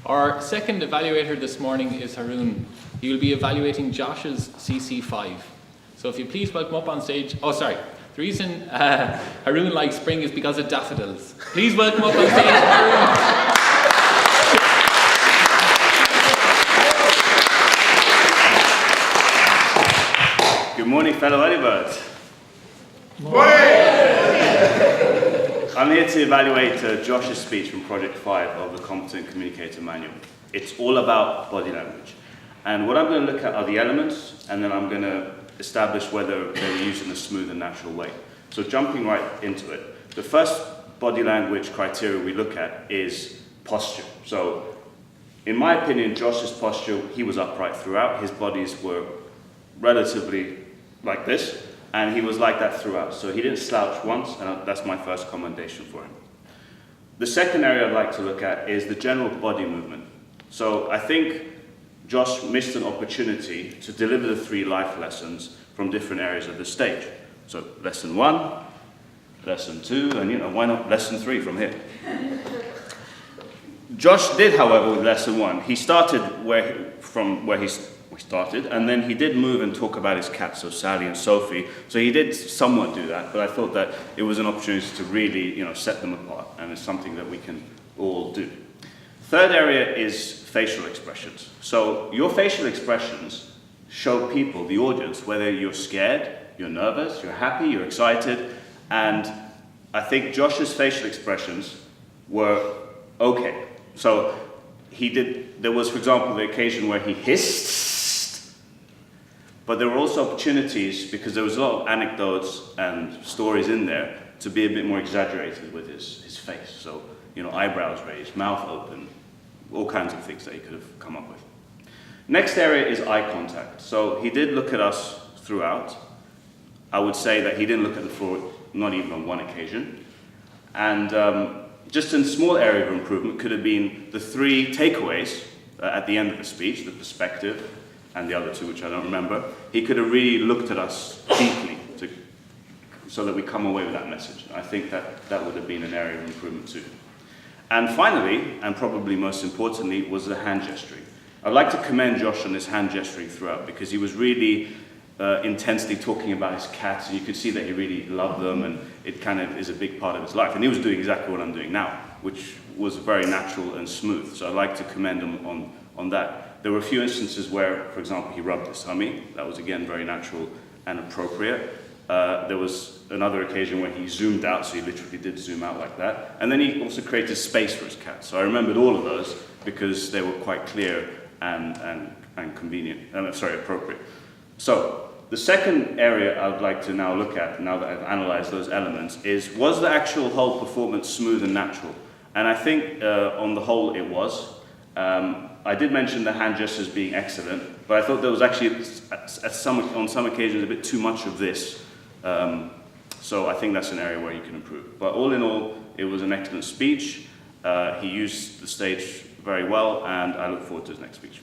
Our second evaluator this morning is Haroon. He will be evaluating Josh's CC5. So if you please welcome up on stage. Oh, sorry. The reason Haroon likes spring is because of daffodils. Please welcome up on stage Haroon. Good morning, fellow early birds. I'm here to evaluate Josh's speech from Project 5 of the Competent Communicator Manual. It's all about body language. And what I'm going to look at are the elements, and then I'm going to establish whether they're used in a smooth and natural way. So jumping right into it, the first body language criteria we look at is posture. So in my opinion, Josh's posture, he was upright throughout. His bodies were relatively like this, and he was like that throughout. So he didn't slouch once, and that's my first commendation for him. The second area I'd like to look at is the general body movement. So I think Josh missed an opportunity to deliver the 3 life lessons from different areas of the stage. So lesson 1, lesson 2, and why not lesson 3 from here? Josh did, however, with lesson 1, he started from where we started, and then he did move and talk about his cats, so Sally and Sophie. So he did somewhat do that, but I thought that it was an opportunity to really, set them apart, and it's something that we can all do. Third area is facial expressions. So your facial expressions show people, the audience, whether you're scared, you're nervous, you're happy, you're excited, and I think Josh's facial expressions were okay. So there was, for example, the occasion where he hissed, but there were also opportunities, because there was a lot of anecdotes and stories in there, to be a bit more exaggerated with his face. So, eyebrows raised, mouth open, all kinds of things that he could have come up with. Next area is eye contact. So he did look at us throughout. I would say that he didn't look at the floor, not even on one occasion. And just a small area of improvement could have been the 3 takeaways at the end of the speech, the perspective, and the other 2, which I don't remember. He could have really looked at us deeply so that we come away with that message. I think that would have been an area of improvement too. And finally, and probably most importantly, was the hand gesturing. I'd like to commend Josh on his hand gesturing throughout, because he was really intensely talking about his cats, and you could see that he really loved them, and it kind of is a big part of his life. And he was doing exactly what I'm doing now, which was very natural and smooth. So I'd like to commend him on that. There were a few instances where, for example, he rubbed his tummy. That was, again, very natural and appropriate. There was another occasion where he zoomed out, so he literally did zoom out like that. And then he also created space for his cat. So I remembered all of those because they were quite clear and convenient, appropriate. So the second area I would like to now look at, now that I've analyzed those elements, was the actual whole performance smooth and natural? And I think on the whole it was. I did mention the hand gestures being excellent, but I thought there was actually, on some occasions, a bit too much of this. So I think that's an area where you can improve. But all in all, it was an excellent speech. He used the stage very well, and I look forward to his next speech.